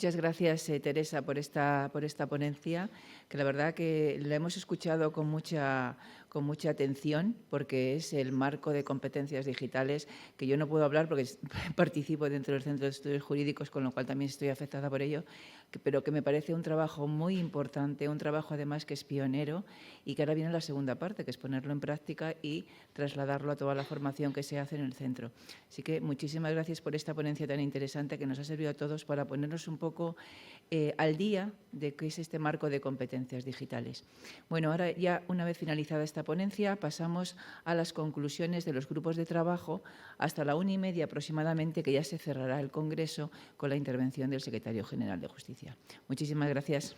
Muchas gracias, Teresa, por esta ponencia, que la verdad que la hemos escuchado con mucha atención, porque es el marco de competencias digitales, que yo no puedo hablar porque participo dentro del Centro de Estudios Jurídicos, con lo cual también estoy afectada por ello, pero que me parece un trabajo muy importante, un trabajo además que es pionero y que ahora viene la segunda parte, que es ponerlo en práctica y trasladarlo a toda la formación que se hace en el centro. Así que muchísimas gracias por esta ponencia tan interesante que nos ha servido a todos para ponernos un poco al día de qué es este marco de competencias digitales. Bueno, ahora ya una vez finalizada esta ponencia pasamos a las conclusiones de los grupos de trabajo hasta la 1:30 aproximadamente, que ya se cerrará el congreso con la intervención del secretario general de Justicia. Muchísimas gracias.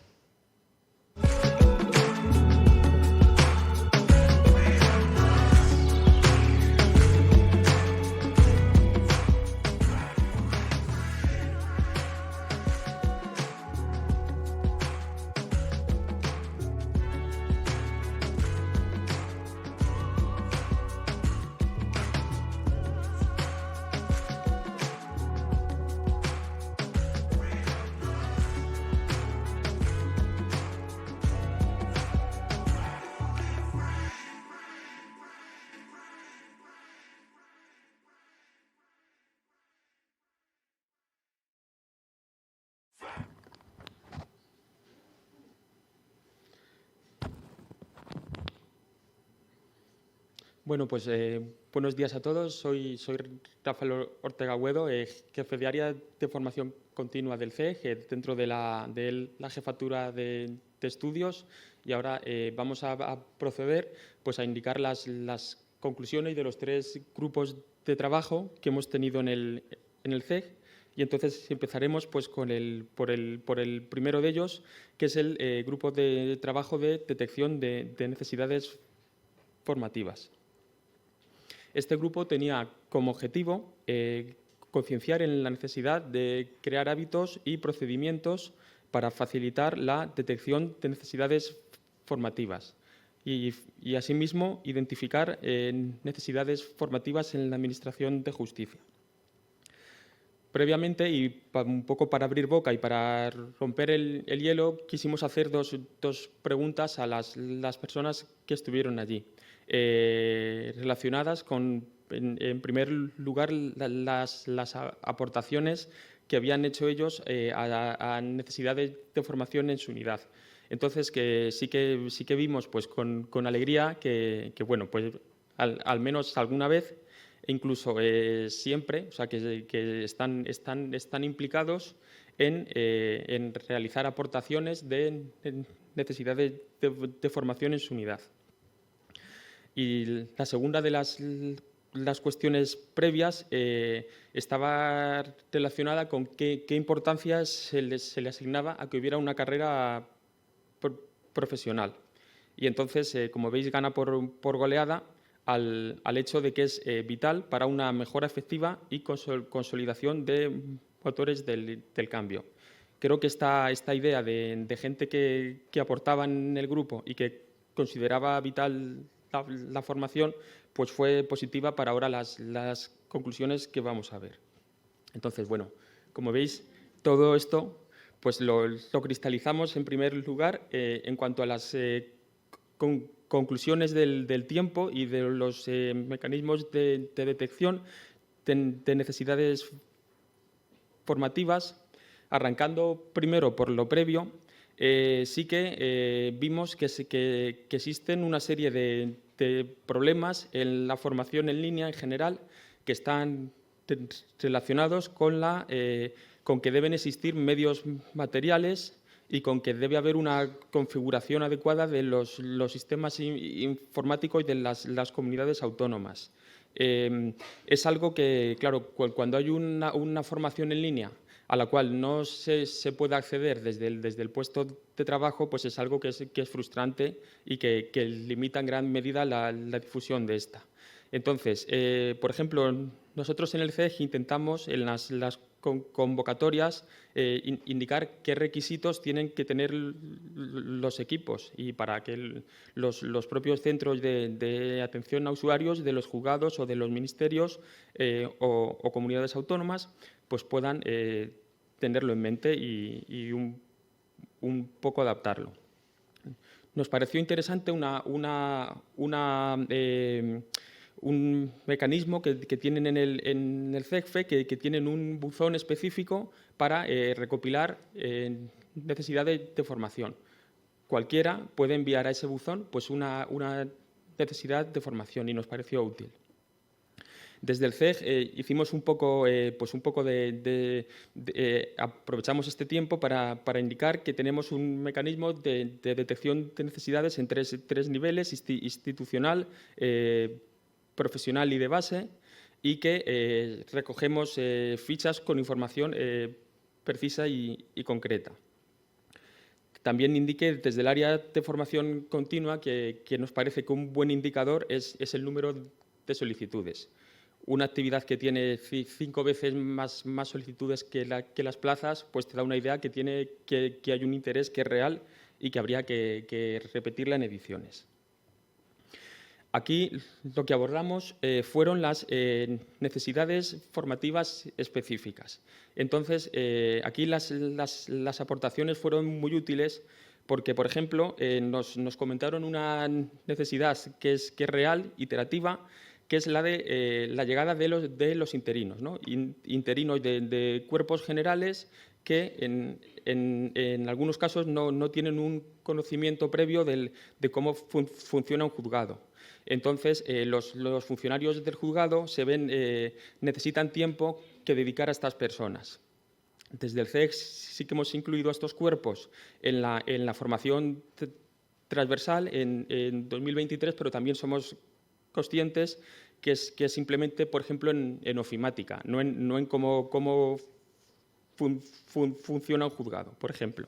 Bueno, pues buenos días a todos. Soy Rafael Ortega Agüedo, jefe de área de formación continua del CEG, dentro de la jefatura de estudios, y ahora vamos a proceder pues, a indicar las conclusiones de los 3 grupos de trabajo que hemos tenido en el CEG. Y entonces empezaremos pues, por el primero de ellos, que es el grupo de trabajo de detección de necesidades formativas. Este grupo tenía como objetivo concienciar en la necesidad de crear hábitos y procedimientos para facilitar la detección de necesidades formativas y asimismo, identificar necesidades formativas en la Administración de Justicia. Previamente, y un poco para abrir boca y para romper el hielo, quisimos hacer dos preguntas a las personas que estuvieron allí, relacionadas con, en primer lugar, las aportaciones que habían hecho ellos a necesidades de formación en su unidad. Entonces, que sí que vimos pues, con alegría que bueno, pues, al menos alguna vez, e incluso siempre, o sea, que están implicados en realizar aportaciones de necesidades de formación en su unidad. Y la segunda de las cuestiones previas estaba relacionada con qué importancia se le asignaba a que hubiera una carrera profesional. Y entonces, como veis, gana por goleada al hecho de que es vital para una mejora efectiva y consolidación de motores del cambio. Creo que esta idea de gente que aportaba en el grupo y que consideraba vital la formación, pues fue positiva para ahora las conclusiones que vamos a ver. Entonces, bueno, como veis, todo esto pues lo cristalizamos en primer lugar en cuanto a las conclusiones del tiempo y de los mecanismos de detección de necesidades formativas. Arrancando primero por lo previo, sí que vimos que existen una serie de problemas en la formación en línea en general que están relacionados con que deben existir medios materiales y con que debe haber una configuración adecuada de los sistemas informáticos y de las comunidades autónomas. Es algo que, claro, cuando hay una formación en línea a la cual no se puede acceder desde el puesto de trabajo, pues es algo que es frustrante y que limita en gran medida la difusión de esta. Entonces, por ejemplo, nosotros en el CEG intentamos en las convocatorias indicar qué requisitos tienen que tener los equipos y para que los propios centros de atención a usuarios de los juzgados o de los ministerios o comunidades autónomas pues puedan tenerlo en mente y un poco adaptarlo. Nos pareció interesante un mecanismo que tienen en el CEGFE, que tienen un buzón específico para recopilar necesidades de formación. Cualquiera puede enviar a ese buzón pues una necesidad de formación y nos pareció útil. Desde el CEG hicimos aprovechamos este tiempo para indicar que tenemos un mecanismo de detección de necesidades en tres niveles: institucional, profesional y de base, y que recogemos fichas con información precisa y concreta. También indiqué desde el área de formación continua que nos parece que un buen indicador es el número de solicitudes. Una actividad que tiene 5 veces más solicitudes que las plazas, pues te da una idea que hay un interés que es real y que habría que repetirla en ediciones. Aquí lo que abordamos fueron las necesidades formativas específicas. Entonces, aquí las aportaciones fueron muy útiles porque, por ejemplo, nos comentaron una necesidad que es real, iterativa, que es la de la llegada de los interinos, ¿no? Interinos de cuerpos generales que en algunos casos no tienen un conocimiento previo de cómo funciona un juzgado. Entonces, los funcionarios del juzgado necesitan tiempo que dedicar a estas personas. Desde el CEG sí que hemos incluido a estos cuerpos en la formación transversal en 2023, pero también somos conscientes que es simplemente, por ejemplo, en ofimática, no en cómo funciona un juzgado, por ejemplo.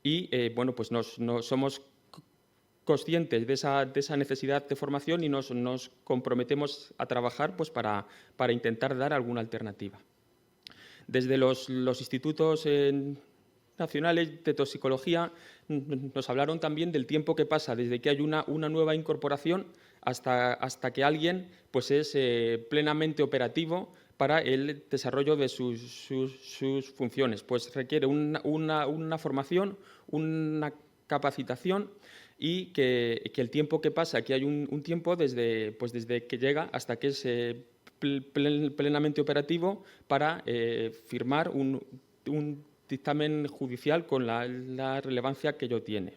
Y, bueno, pues no somos conscientes de esa necesidad de formación y nos comprometemos a trabajar pues, para intentar dar alguna alternativa. Desde los institutos nacionales de toxicología nos hablaron también del tiempo que pasa desde que hay una nueva incorporación hasta que alguien pues, es plenamente operativo para el desarrollo de sus funciones. Pues requiere una formación, una capacitación y que el tiempo que pasa, aquí hay un tiempo desde que llega hasta que es plenamente operativo para firmar un dictamen judicial con la relevancia que ello tiene.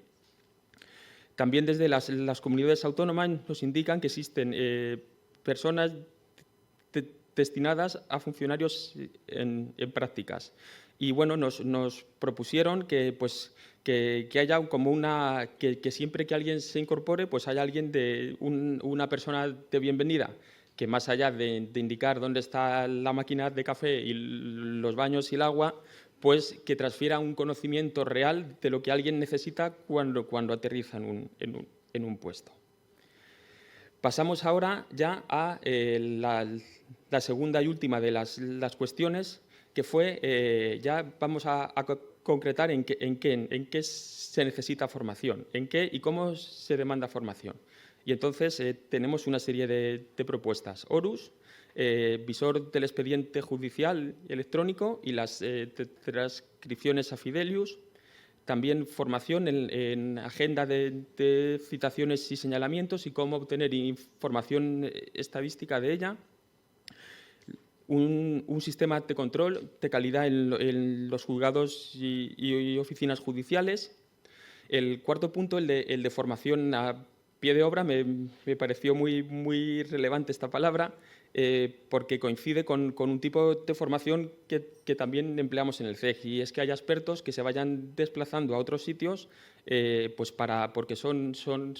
También desde las comunidades autónomas nos indican que existen personas destinadas a funcionarios en prácticas. Y bueno, nos propusieron que haya como que siempre que alguien se incorpore, pues haya alguien una persona de bienvenida, que más allá de indicar dónde está la máquina de café y los baños y el agua, pues que transfiera un conocimiento real de lo que alguien necesita cuando aterriza en un puesto. Pasamos ahora ya a la segunda y última de las cuestiones, que fue, ya vamos a concretar en qué se necesita formación, en qué y cómo se demanda formación. Y entonces tenemos una serie de propuestas. Horus, visor del expediente judicial electrónico y las transcripciones a Fidelius. También formación en agenda de citaciones y señalamientos y cómo obtener información estadística de ella. Un sistema de control de calidad en los juzgados y oficinas judiciales. El cuarto punto, el de formación a pie de obra, me pareció muy relevante esta palabra, porque coincide con un tipo de formación que también empleamos en el CEG, y es que haya expertos que se vayan desplazando a otros sitios pues porque son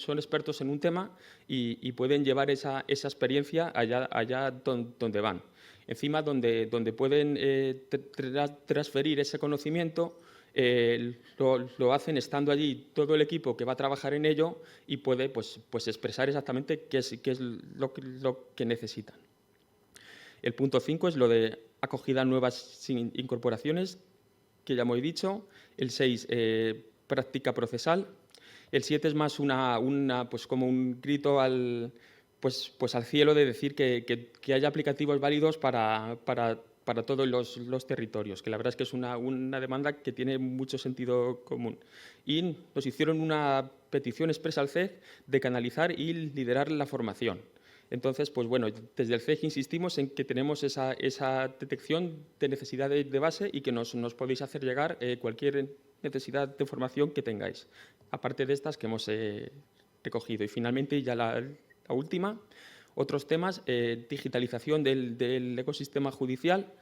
expertos en un tema y pueden llevar esa experiencia allá donde van. Encima, donde pueden transferir ese conocimiento, lo hacen estando allí todo el equipo que va a trabajar en ello y puede pues expresar exactamente qué es lo que necesitan. El punto 5 es lo de acogida a nuevas incorporaciones, que ya hemos dicho. El 6, práctica procesal. El 7 es más pues como un grito al cielo de decir que haya aplicativos válidos para para todos los territorios, que la verdad es que es una demanda que tiene mucho sentido común. Y nos hicieron una petición expresa al CEG de canalizar y liderar la formación. Entonces, pues bueno, desde el CEG insistimos en que tenemos esa detección de necesidades de base y que nos podéis hacer llegar cualquier necesidad de formación que tengáis, aparte de estas que hemos recogido. Y finalmente, ya la última, otros temas, digitalización del ecosistema judicial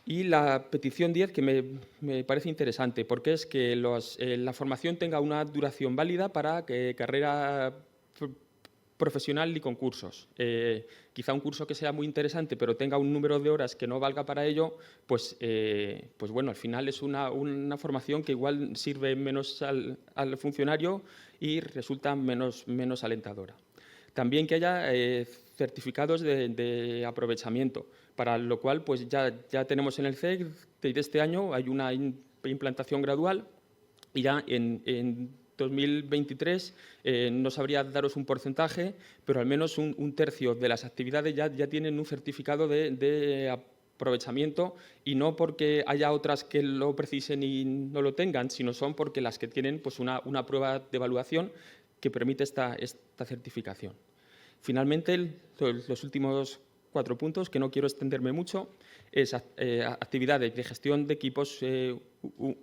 y la petición 10, que me parece interesante, porque es que la formación tenga una duración válida para carrera profesional y concursos. Quizá un curso que sea muy interesante, pero tenga un número de horas que no valga para ello, pues bueno, al final es una formación que igual sirve menos al funcionario y resulta menos alentadora. También que haya certificados de aprovechamiento, para lo cual pues ya tenemos en el CEG, desde este año hay una implantación gradual y ya en 2023 no sabría daros un porcentaje, pero al menos un tercio de las actividades ya tienen un certificado de aprovechamiento, y no porque haya otras que lo precisen y no lo tengan, sino son porque las que tienen pues una prueba de evaluación que permite esta certificación. Finalmente, los últimos 4 puntos, que no quiero extenderme mucho, es actividades de gestión de equipos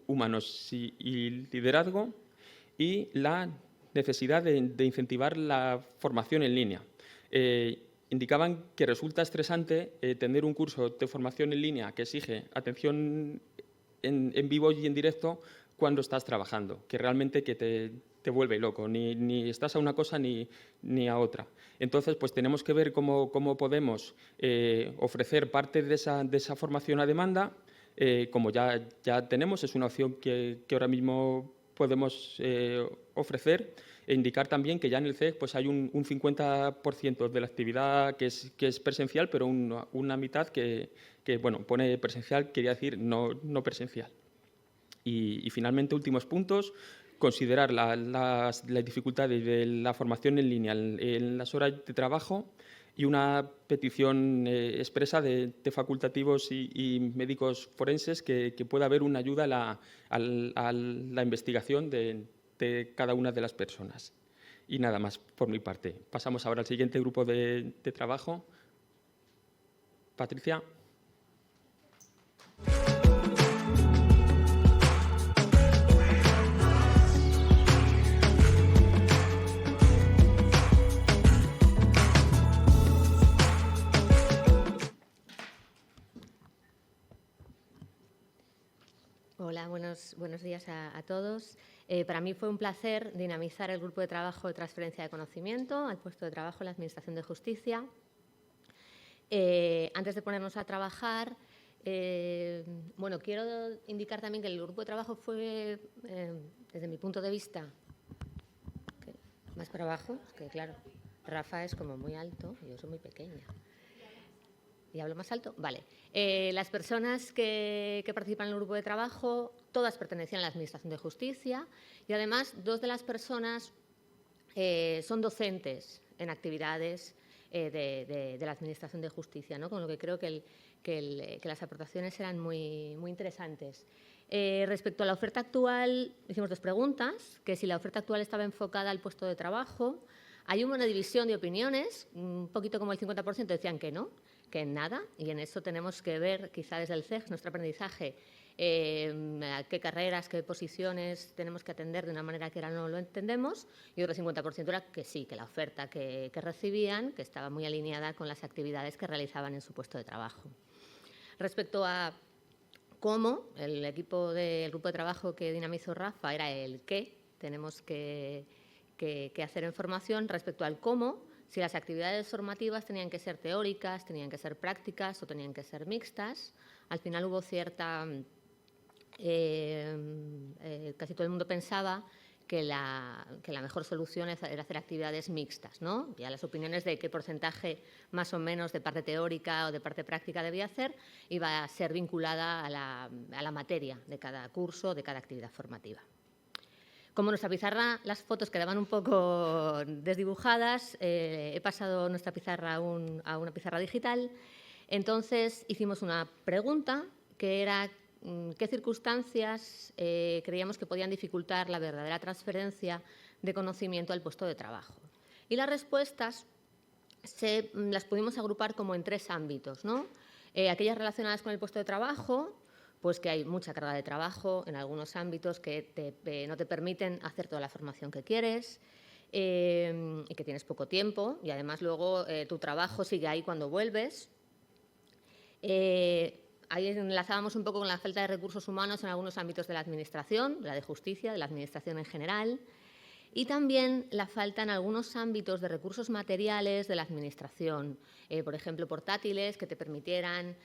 humanos y liderazgo, y la necesidad de incentivar la formación en línea. Indicaban que resulta estresante tener un curso de formación en línea que exige atención en vivo y en directo cuando estás trabajando, que realmente que te vuelve loco, ni estás a una cosa ni a otra. Entonces, pues tenemos que ver cómo podemos ofrecer parte de esa formación a demanda, como ya tenemos, es una opción que ahora mismo podemos ofrecer, e indicar también que ya en el CEG pues hay un 50% de la actividad que es presencial, pero una mitad que bueno, pone presencial, quería decir no presencial. Y finalmente, últimos puntos, considerar las dificultades de la formación en línea en las horas de trabajo, y una petición expresa de facultativos y médicos forenses que pueda haber una ayuda a la investigación de cada una de las personas. Y nada más por mi parte. Pasamos ahora al siguiente grupo de trabajo. Patricia. Hola, buenos días a todos. Para mí fue un placer dinamizar el grupo de trabajo de transferencia de conocimiento al puesto de trabajo en la Administración de Justicia. Antes de ponernos a trabajar, bueno, quiero indicar también que el grupo de trabajo fue, desde mi punto de vista, más para abajo, es que claro, Rafa es como muy alto y yo soy muy pequeña. ¿Y hablo más alto? Vale. Las personas que participan en el grupo de trabajo, todas pertenecían a la Administración de Justicia, y además 2 de las personas son docentes en actividades de la Administración de Justicia, ¿no? Con lo que creo que las aportaciones eran muy interesantes. Respecto a la oferta actual, hicimos 2 preguntas, que si la oferta actual estaba enfocada al puesto de trabajo. Hay una división de opiniones, un poquito como el 50% decían que no, que en nada, y en eso tenemos que ver, quizá desde el CEG, nuestro aprendizaje, a qué carreras, qué posiciones tenemos que atender de una manera que ahora no lo entendemos, y otro 50% era que sí, que la oferta que recibían, que estaba muy alineada con las actividades que realizaban en su puesto de trabajo. Respecto a cómo, el equipo del grupo de trabajo que dinamizó Rafa era el qué tenemos que hacer en formación. Respecto al cómo, si las actividades formativas tenían que ser teóricas, tenían que ser prácticas o tenían que ser mixtas. Al final hubo cierta… casi todo el mundo pensaba que la mejor solución era hacer actividades mixtas, ¿no? Ya las opiniones de qué porcentaje más o menos de parte teórica o de parte práctica debía hacer iba a ser vinculada a la materia de cada curso, de cada actividad formativa. Como nuestra pizarra, las fotos quedaban un poco desdibujadas, he pasado nuestra pizarra a una pizarra digital. Entonces hicimos una pregunta que era qué circunstancias creíamos que podían dificultar la verdadera transferencia de conocimiento al puesto de trabajo. Y las respuestas las pudimos agrupar como en 3 ámbitos, ¿no? Aquellas relacionadas con el puesto de trabajo, pues que hay mucha carga de trabajo en algunos ámbitos que no te permiten hacer toda la formación que quieres y que tienes poco tiempo y además luego tu trabajo sigue ahí cuando vuelves. Ahí enlazábamos un poco con la falta de recursos humanos en algunos ámbitos de la Administración, de la de Justicia, de la Administración en general, y también la falta en algunos ámbitos de recursos materiales de la Administración, por ejemplo, portátiles que te permitieran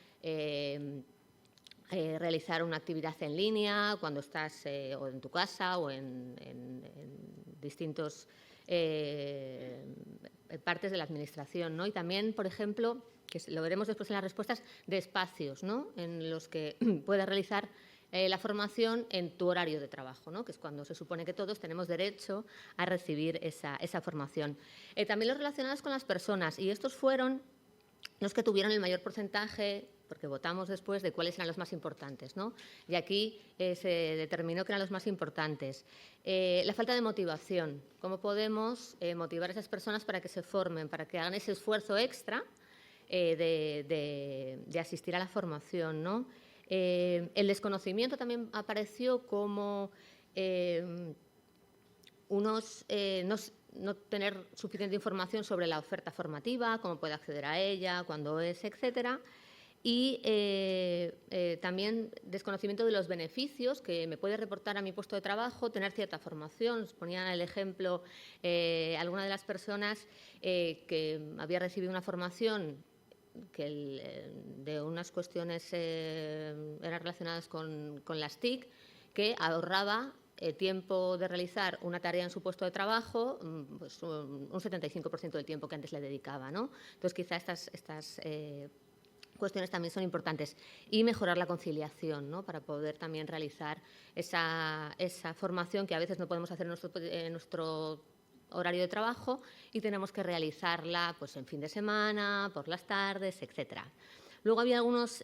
realizar una actividad en línea cuando estás o en tu casa o en distintos partes de la Administración, ¿no? Y también, por ejemplo, que lo veremos después en las respuestas, de espacios, ¿no?, en los que puedas realizar la formación en tu horario de trabajo, ¿no?, que es cuando se supone que todos tenemos derecho a recibir esa formación. También los relacionados con las personas, y estos fueron los que tuvieron el mayor porcentaje, porque votamos después de cuáles eran los más importantes, ¿no? Y aquí se determinó que eran los más importantes. La falta de motivación. ¿Cómo podemos motivar a esas personas para que se formen, para que hagan ese esfuerzo extra de asistir a la formación, ¿no? El desconocimiento también apareció como no tener suficiente información sobre la oferta formativa, cómo puede acceder a ella, cuándo es, etcétera. Y también desconocimiento de los beneficios que me puede reportar a mi puesto de trabajo tener cierta formación. Os ponía el ejemplo alguna de las personas que había recibido una formación de unas cuestiones eran relacionadas con las TIC, que ahorraba tiempo de realizar una tarea en su puesto de trabajo, pues un 75% del tiempo que antes le dedicaba, ¿no? Entonces, quizá estas cuestiones también son importantes. Y mejorar la conciliación, ¿no?, para poder también realizar esa formación que a veces no podemos hacer en nuestro horario de trabajo y tenemos que realizarla pues en fin de semana, por las tardes, etcétera. Luego había algunos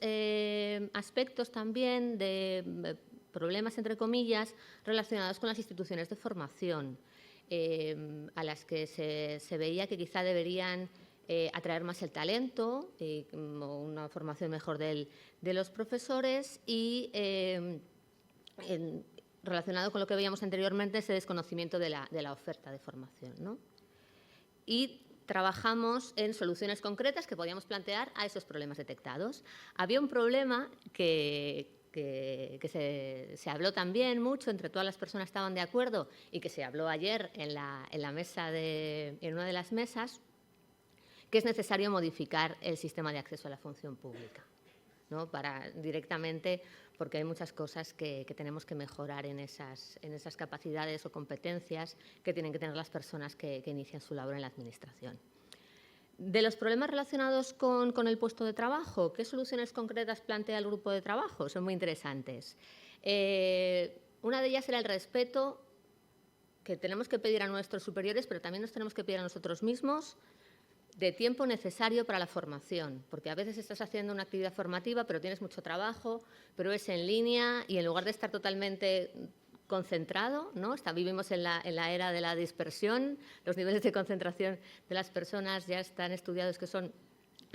aspectos también de problemas, entre comillas, relacionados con las instituciones de formación, a las que se veía que quizá deberían atraer más el talento, una formación mejor de los profesores y relacionado con lo que veíamos anteriormente, ese desconocimiento de la oferta de formación, ¿no? Y trabajamos en soluciones concretas que podíamos plantear a esos problemas detectados. Había un problema que se habló también mucho, entre todas las personas estaban de acuerdo y que se habló ayer en una de las mesas, que es necesario modificar el sistema de acceso a la función pública, ¿no?, para directamente, porque hay muchas cosas que tenemos que mejorar en esas capacidades o competencias que tienen que tener las personas que inician su labor en la Administración. De los problemas relacionados con el puesto de trabajo, ¿qué soluciones concretas plantea el grupo de trabajo? Son muy interesantes. Una de ellas era el respeto que tenemos que pedir a nuestros superiores, pero también nos tenemos que pedir a nosotros mismos, de tiempo necesario para la formación, porque a veces estás haciendo una actividad formativa, pero tienes mucho trabajo, pero es en línea y en lugar de estar totalmente concentrado, ¿no? Vivimos en la era de la dispersión, los niveles de concentración de las personas ya están estudiados han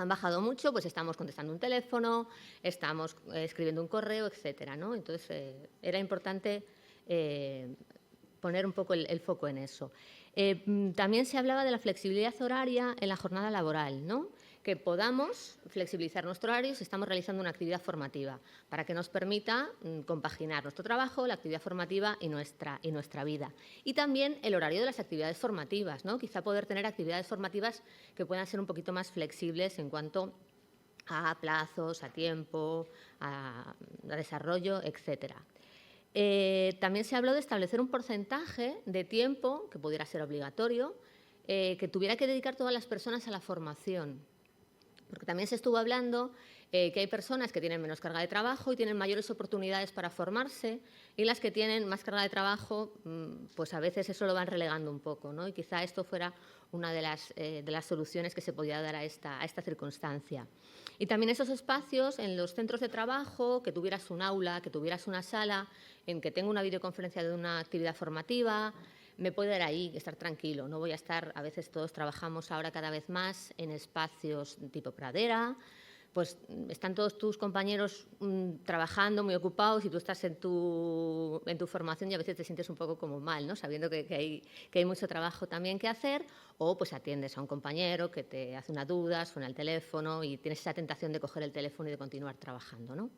bajado mucho, pues estamos contestando un teléfono, estamos escribiendo un correo, etcétera, ¿no? Entonces, era importante poner un poco el foco en eso. También se hablaba de la flexibilidad horaria en la jornada laboral, ¿no?, que podamos flexibilizar nuestro horario si estamos realizando una actividad formativa, para que nos permita compaginar nuestro trabajo, la actividad formativa y nuestra vida. Y también el horario de las actividades formativas, ¿no?, quizá poder tener actividades formativas que puedan ser un poquito más flexibles en cuanto a plazos, a tiempo, a desarrollo, etcétera. También se habló de establecer un porcentaje de tiempo, que pudiera ser obligatorio, que tuviera que dedicar todas las personas a la formación. Porque también se estuvo hablando que hay personas que tienen menos carga de trabajo y tienen mayores oportunidades para formarse, y las que tienen más carga de trabajo, pues a veces eso lo van relegando un poco, ¿no? Y quizá esto fuera una de las soluciones que se podía dar a esta circunstancia. Y también esos espacios en los centros de trabajo, que tuvieras un aula, que tuvieras una sala, en que tengo una videoconferencia de una actividad formativa, me puedo ir ahí, estar tranquilo. No voy a estar, a veces todos trabajamos ahora cada vez más en espacios tipo pradera, pues están todos tus compañeros trabajando muy ocupados y tú estás en tu formación y a veces te sientes un poco como mal, ¿no? Sabiendo que hay mucho trabajo también que hacer, o pues atiendes a un compañero que te hace una duda, suena el teléfono y tienes esa tentación de coger el teléfono y de continuar trabajando, ¿no?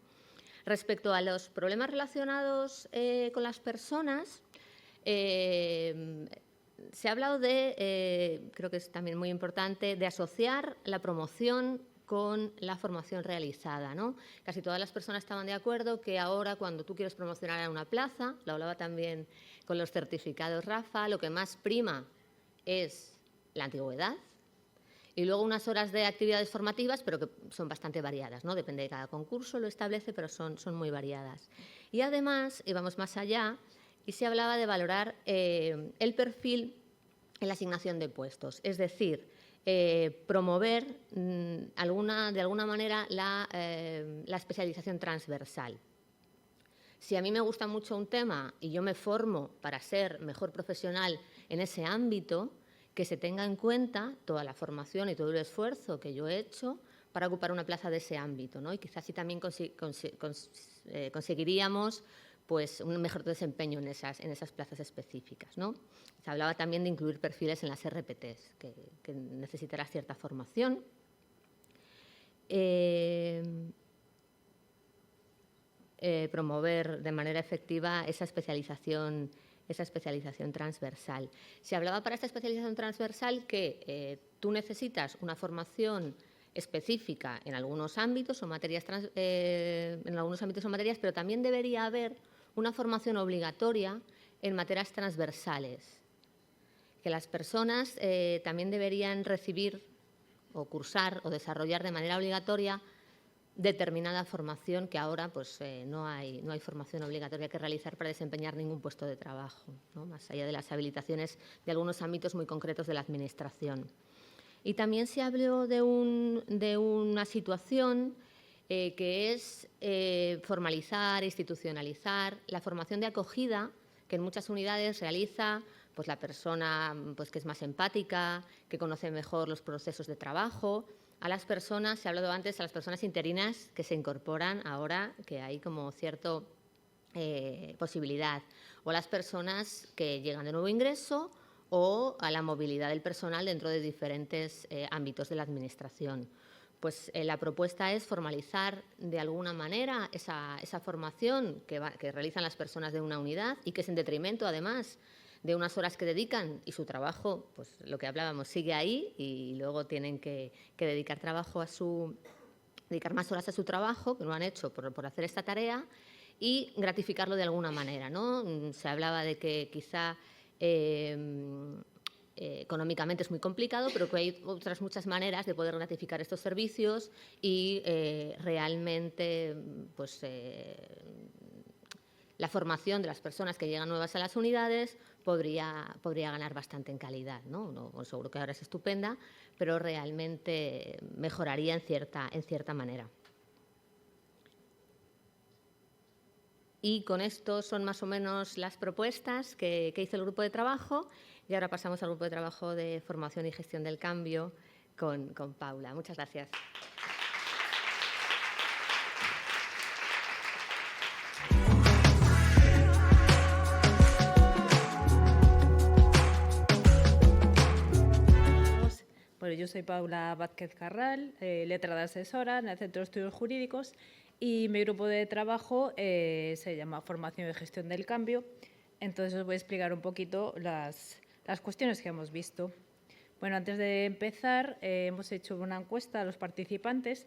Respecto a los problemas relacionados con las personas, se ha hablado de, creo que es también muy importante, de asociar la promoción con la formación realizada, ¿no? Casi todas las personas estaban de acuerdo que ahora, cuando tú quieres promocionar a una plaza, lo hablaba también con los certificados Rafa, lo que más prima es la antigüedad y luego unas horas de actividades formativas, pero que son bastante variadas, ¿no? Depende de cada concurso, lo establece, pero son muy variadas. Y además, íbamos más allá y se hablaba de valorar el perfil en la asignación de puestos, es decir, promover de alguna manera la especialización transversal. Si a mí me gusta mucho un tema y yo me formo para ser mejor profesional en ese ámbito, que se tenga en cuenta toda la formación y todo el esfuerzo que yo he hecho para ocupar una plaza de ese ámbito, ¿no? Y quizás así también conseguiríamos pues, un mejor desempeño en esas plazas específicas, ¿no? Se hablaba también de incluir perfiles en las RPTs, que necesitará cierta formación. Promover de manera efectiva esa especialización transversal. Se hablaba para esta especialización transversal que tú necesitas una formación específica en algunos ámbitos o materias, pero también debería haber una formación obligatoria en materias transversales, que las personas también deberían recibir o cursar o desarrollar de manera obligatoria determinada formación, que ahora pues, no hay formación obligatoria que realizar para desempeñar ningún puesto de trabajo, ¿no? Más allá de las habilitaciones de algunos ámbitos muy concretos de la Administración. Y también se habló de una situación que es formalizar, institucionalizar la formación de acogida que en muchas unidades realiza pues, la persona pues, que es más empática, que conoce mejor los procesos de trabajo, a las personas, se ha hablado antes, a las personas interinas que se incorporan ahora, que hay como cierta posibilidad, o a las personas que llegan de nuevo ingreso, o a la movilidad del personal dentro de diferentes ámbitos de la Administración. Pues la propuesta es formalizar de alguna manera esa formación que realizan las personas de una unidad y que es en detrimento, además, de unas horas que dedican y su trabajo, pues lo que hablábamos, sigue ahí y luego tienen que dedicar más horas a su trabajo, que no han hecho por hacer esta tarea, y gratificarlo de alguna manera, ¿no? Se hablaba de que quizá económicamente es muy complicado, pero que hay otras muchas maneras de poder gratificar estos servicios y realmente pues, la formación de las personas que llegan nuevas a las unidades podría ganar bastante en calidad, ¿no? No, seguro que ahora es estupenda, pero realmente mejoraría en cierta manera. Y con esto son más o menos las propuestas que hizo el grupo de trabajo. Y ahora pasamos al grupo de trabajo de formación y gestión del cambio con Paula. Muchas gracias. Bueno, yo soy Paula Vázquez Carral, letrada asesora en el Centro de Estudios Jurídicos, y mi grupo de trabajo se llama Formación y Gestión del Cambio. Entonces os voy a explicar un poquito las cuestiones que hemos visto. Bueno, antes de empezar, hemos hecho una encuesta a los participantes.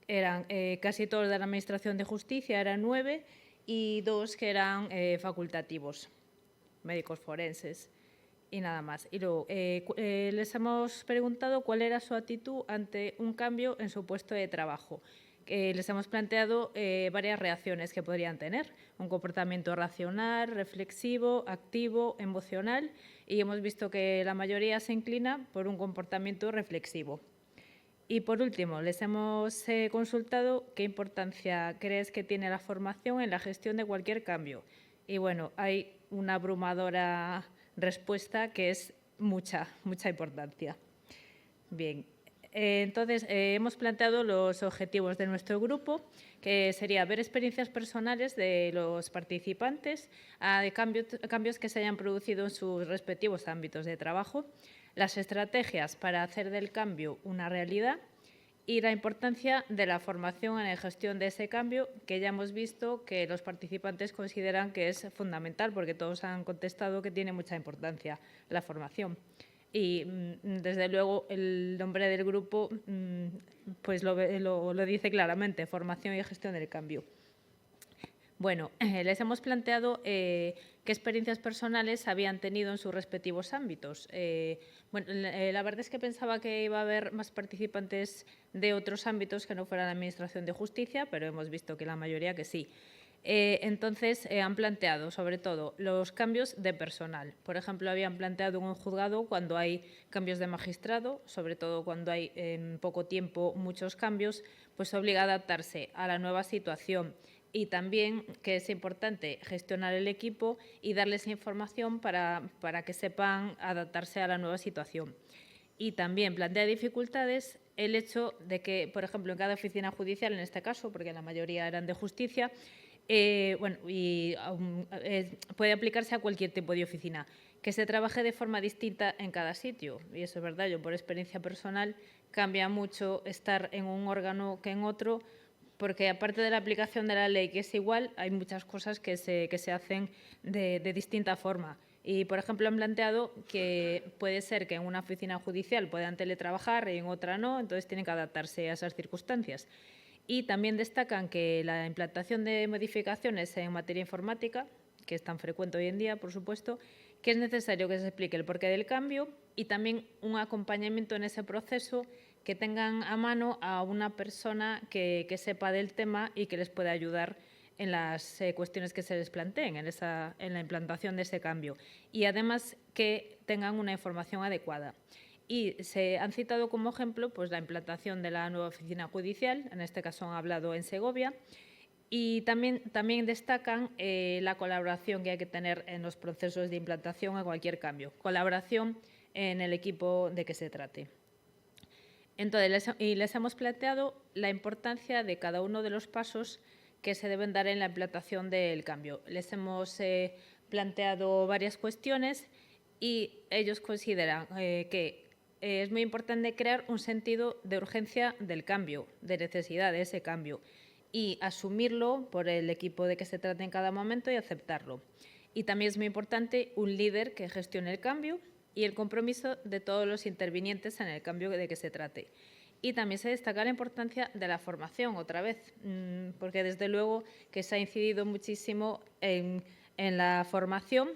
Eran casi todos de la Administración de Justicia, eran 9, y 2 que eran facultativos, médicos forenses. y nada más. Y luego, les hemos preguntado cuál era su actitud ante un cambio en su puesto de trabajo. Les hemos planteado varias reacciones que podrían tener: un comportamiento racional, reflexivo, activo, emocional, y hemos visto que la mayoría se inclina por un comportamiento reflexivo. Y por último, les hemos consultado qué importancia crees que tiene la formación en la gestión de cualquier cambio. Y bueno, hay una abrumadora respuesta que es mucha importancia. Bien. Entonces, hemos planteado los objetivos de nuestro grupo, que sería ver experiencias personales de los participantes, de cambios que se hayan producido en sus respectivos ámbitos de trabajo, las estrategias para hacer del cambio una realidad y la importancia de la formación en la gestión de ese cambio, que ya hemos visto que los participantes consideran que es fundamental, porque todos han contestado que tiene mucha importancia la formación. Y, desde luego, el nombre del grupo pues lo dice claramente: formación y gestión del cambio. Bueno, les hemos planteado qué experiencias personales habían tenido en sus respectivos ámbitos. La verdad es que pensaba que iba a haber más participantes de otros ámbitos que no fueran la Administración de Justicia, pero hemos visto que la mayoría que sí. Entonces, han planteado, sobre todo, los cambios de personal. Por ejemplo, habían planteado en un juzgado cuando hay cambios de magistrado, sobre todo cuando hay en poco tiempo muchos cambios, pues obliga a adaptarse a la nueva situación. Y también que es importante gestionar el equipo y darles información para que sepan adaptarse a la nueva situación. Y también plantea dificultades el hecho de que, por ejemplo, en cada oficina judicial, en este caso, porque la mayoría eran de justicia, puede aplicarse a cualquier tipo de oficina, que se trabaje de forma distinta en cada sitio. Y eso es verdad, yo por experiencia personal cambia mucho estar en un órgano que en otro, porque aparte de la aplicación de la ley, que es igual, hay muchas cosas que se hacen de distinta forma. Y, por ejemplo, han planteado que puede ser que en una oficina judicial puedan teletrabajar y en otra no, entonces tienen que adaptarse a esas circunstancias. Y también destacan que la implantación de modificaciones en materia informática, que es tan frecuente hoy en día, por supuesto, que es necesario que se explique el porqué del cambio y también un acompañamiento en ese proceso, que tengan a mano a una persona que sepa del tema y que les pueda ayudar en las cuestiones que se les planteen en la implantación de ese cambio. Y además que tengan una información adecuada. Y se han citado como ejemplo pues, la implantación de la nueva oficina judicial, en este caso han hablado en Segovia, y también destacan la colaboración que hay que tener en los procesos de implantación a cualquier cambio, colaboración en el equipo de que se trate. Entonces, les hemos planteado la importancia de cada uno de los pasos que se deben dar en la implantación del cambio. Les hemos planteado varias cuestiones y ellos consideran que es muy importante crear un sentido de urgencia del cambio, de necesidad de ese cambio, y asumirlo por el equipo de que se trate en cada momento y aceptarlo. Y también es muy importante un líder que gestione el cambio y el compromiso de todos los intervinientes en el cambio de que se trate. Y también se destaca la importancia de la formación, otra vez, porque desde luego que se ha incidido muchísimo en la formación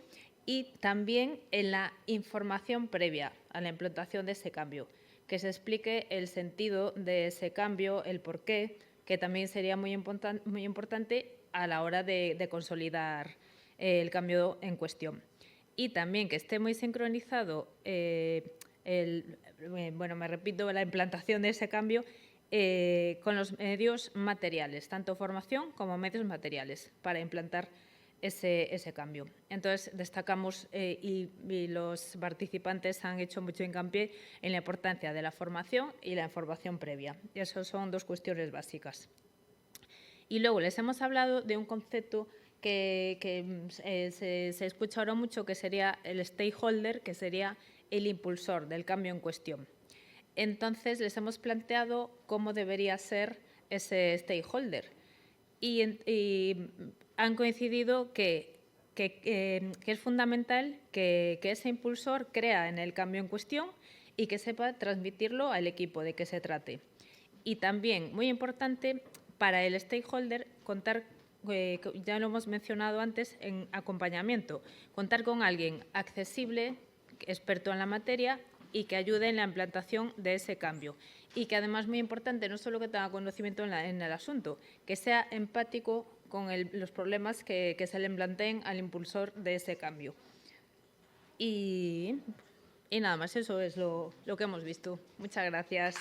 y también en la información previa a la implantación de ese cambio, que se explique el sentido de ese cambio, el porqué, que también sería muy importante a la hora de consolidar el cambio en cuestión. Y también que esté muy sincronizado la implantación de ese cambio con los medios materiales, tanto formación como medios materiales, para implantar ese cambio. Entonces, destacamos y los participantes han hecho mucho hincapié en la importancia de la formación y la información previa. Y esas son dos cuestiones básicas. Y luego les hemos hablado de un concepto que se escucha ahora mucho, que sería el stakeholder, que sería el impulsor del cambio en cuestión. Entonces, les hemos planteado cómo debería ser ese stakeholder. Y han coincidido que es fundamental que ese impulsor crea en el cambio en cuestión y que sepa transmitirlo al equipo de que se trate. Y también, muy importante, para el stakeholder contar, ya lo hemos mencionado antes, en acompañamiento, contar con alguien accesible, experto en la materia y que ayude en la implantación de ese cambio. Y que además, muy importante, no solo que tenga conocimiento en el asunto, que sea empático con los problemas que se le planteen al impulsor de ese cambio. Y nada más, eso es lo que hemos visto. Muchas gracias.